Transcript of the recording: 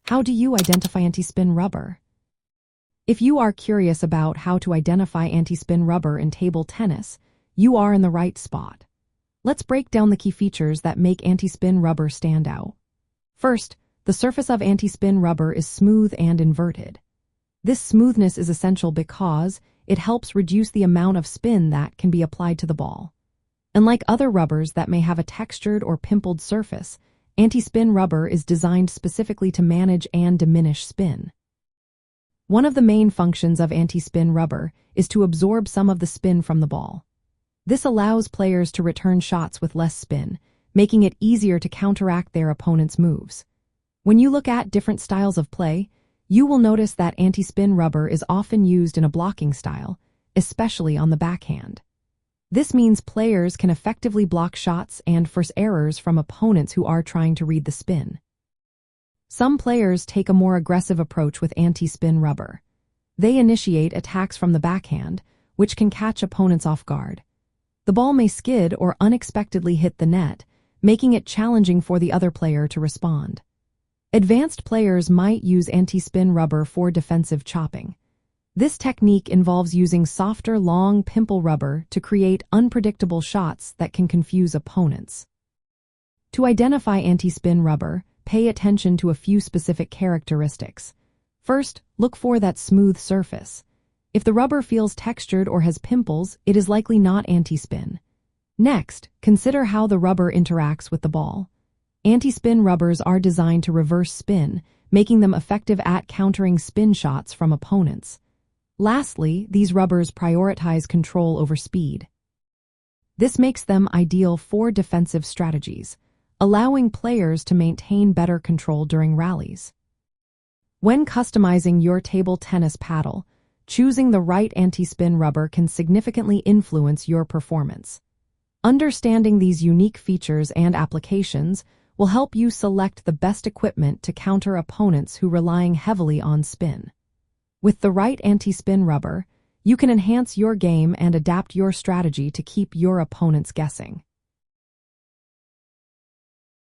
How do you identify anti-spin rubber? If you are curious about how to identify anti-spin rubber in table tennis, you are in the right spot. Let's break down the key features that make anti-spin rubber stand out. First, the surface of anti-spin rubber is smooth and inverted. This smoothness is essential because it helps reduce the amount of spin that can be applied to the ball. Unlike other rubbers that may have a textured or pimpled surface, anti-spin rubber is designed specifically to manage and diminish spin. One of the main functions of anti-spin rubber is to absorb some of the spin from the ball. This allows players to return shots with less spin, making it easier to counteract their opponent's moves. When you look at different styles of play, you will notice that anti-spin rubber is often used in a blocking style, especially on the backhand. This means players can effectively block shots and force errors from opponents who are trying to read the spin. Some players take a more aggressive approach with anti-spin rubber. They initiate attacks from the backhand, which can catch opponents off guard. The ball may skid or unexpectedly hit the net, making it challenging for the other player to respond. Advanced players might use anti-spin rubber for defensive chopping. This technique involves using softer, long pimple rubber to create unpredictable shots that can confuse opponents. To identify anti-spin rubber, pay attention to a few specific characteristics. First, look for that smooth surface. If the rubber feels textured or has pimples, it is likely not anti-spin. Next, consider how the rubber interacts with the ball. Anti-spin rubbers are designed to reverse spin, making them effective at countering spin shots from opponents. Lastly, these rubbers prioritize control over speed. This makes them ideal for defensive strategies, allowing players to maintain better control during rallies. When customizing your table tennis paddle, choosing the right anti-spin rubber can significantly influence your performance. Understanding these unique features and applications will help you select the best equipment to counter opponents who relying heavily on spin. With the right anti-spin rubber, you can enhance your game and adapt your strategy to keep your opponents guessing.